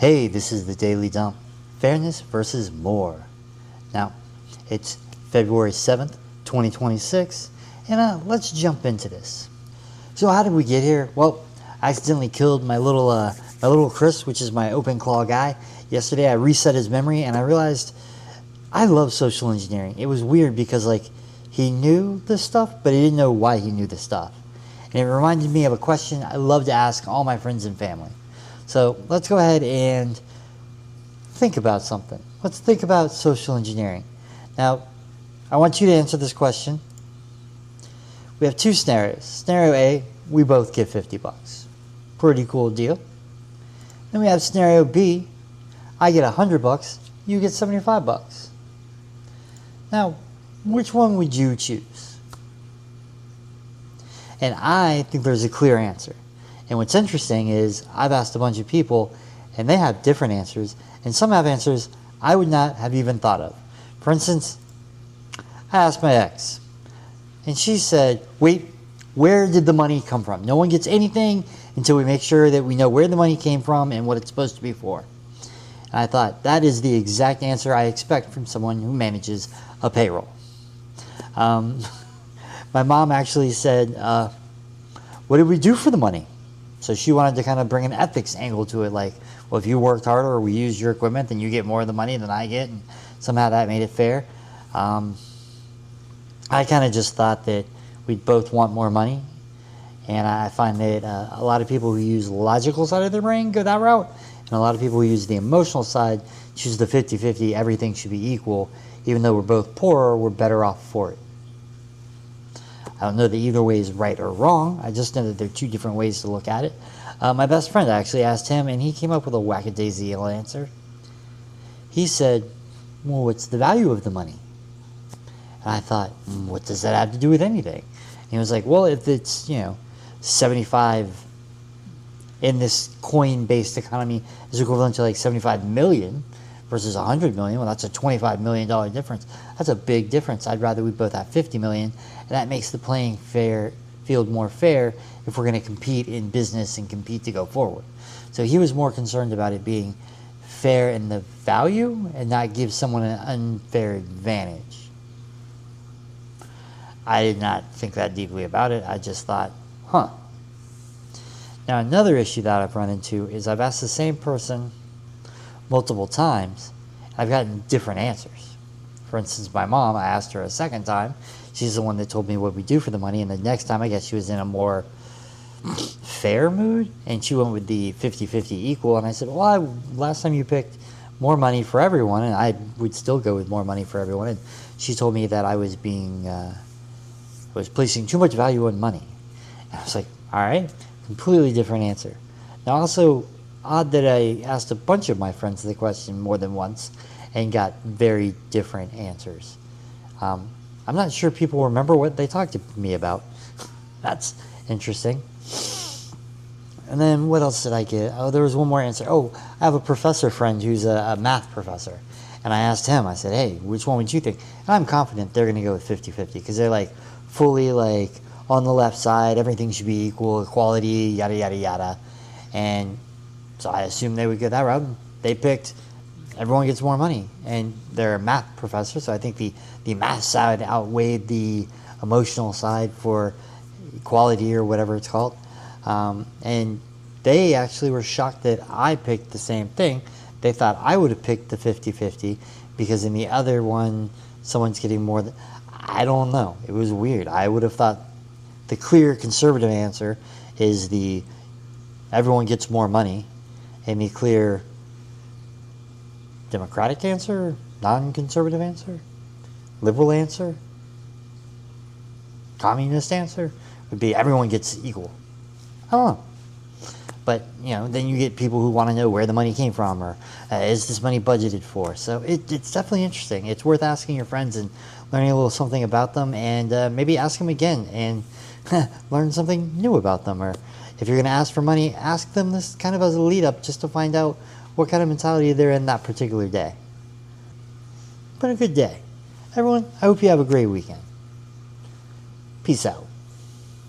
Hey, this is the Daily Dump. Fairness versus more. Now, it's February 7th, 2026, and let's jump into this. So how did we get here? Well, I accidentally killed my little Chris, which is my open claw guy. Yesterday I reset his memory and I realized I love social engineering. It was weird because he knew this stuff, but he didn't know why he knew this stuff. And it reminded me of a question I love to ask all my friends and family. So let's go ahead and think about something. Let's think about social engineering. Now, I want you to answer this question. We have two scenarios. Scenario A, we both get 50 bucks. Pretty cool deal. Then we have scenario B, I get 100 bucks, you get 75 bucks. Now, which one would you choose? And I think there's a clear answer. And what's interesting is I've asked a bunch of people and they have different answers, and some have answers I would not have even thought of. For instance, I asked my ex and she said, wait, where did the money come from? No one gets anything until we make sure that we know where the money came from and what it's supposed to be for. And I thought that is the exact answer I expect from someone who manages a payroll. My mom actually said, what did we do for the money? So she wanted to kind of bring an ethics angle to it, like, well, if you worked harder or we used your equipment, then you get more of the money than I get, and somehow that made it fair. I kind of just thought that we'd both want more money, and I find that a lot of people who use the logical side of their brain go that route, and a lot of people who use the emotional side choose the 50-50, everything should be equal, even though we're both poorer, we're better off for it. I don't know that either way is right or wrong. I just know that there are two different ways to look at it. My best friend, I actually asked him, and he came up with a whack-a-daisy answer. He said, well, what's the value of the money? And I thought, what does that have to do with anything? And he was like, well, if it's, 75 in this coin-based economy is equivalent to like 75 million versus 100 million, well, that's a $25 million difference. That's a big difference. I'd rather we both have 50 million, and that makes the playing field more fair if we're going to compete in business and compete to go forward. So he was more concerned about it being fair in the value and not give someone an unfair advantage. I did not think that deeply about it. I just thought, huh. Now, another issue that I've run into is I've asked the same person multiple times. I've gotten different answers. For instance, my mom, I asked her a second time. She's the one that told me what we do for the money, and the next time I guess she was in a more fair mood, and she went with the 50-50 equal, and I said, well, last time you picked more money for everyone, and I would still go with more money for everyone, and she told me that I was placing too much value on money. And I was like, all right, completely different answer. Now, also, odd that I asked a bunch of my friends the question more than once and got very different answers. I'm not sure people remember what they talked to me about. That's interesting. And then what else did I get? Oh, there was one more answer. Oh, I have a professor friend who's a math professor. And I asked him, I said, hey, which one would you think? And I'm confident they're going to go with 50-50 because they're fully on the left side, everything should be equal, equality, yada, yada, yada. And so I assumed they would go that route. They picked everyone gets more money. And they're a math professor, so I think the math side outweighed the emotional side for equality or whatever it's called. And they actually were shocked that I picked the same thing. They thought I would have picked the 50-50 because in the other one, someone's getting more than... I don't know. It was weird. I would have thought the clear conservative answer is the everyone gets more money, and the clear democratic answer, non-conservative answer, liberal answer, communist answer would be everyone gets equal. I don't know. But, then you get people who want to know where the money came from or is this money budgeted for? So it's definitely interesting. It's worth asking your friends and learning a little something about them, and maybe ask them again and learn something new about them. Or if you're going to ask for money, ask them this kind of as a lead up just to find out what kind of mentality they're in that particular day. But a good day. Everyone, I hope you have a great weekend. Peace out.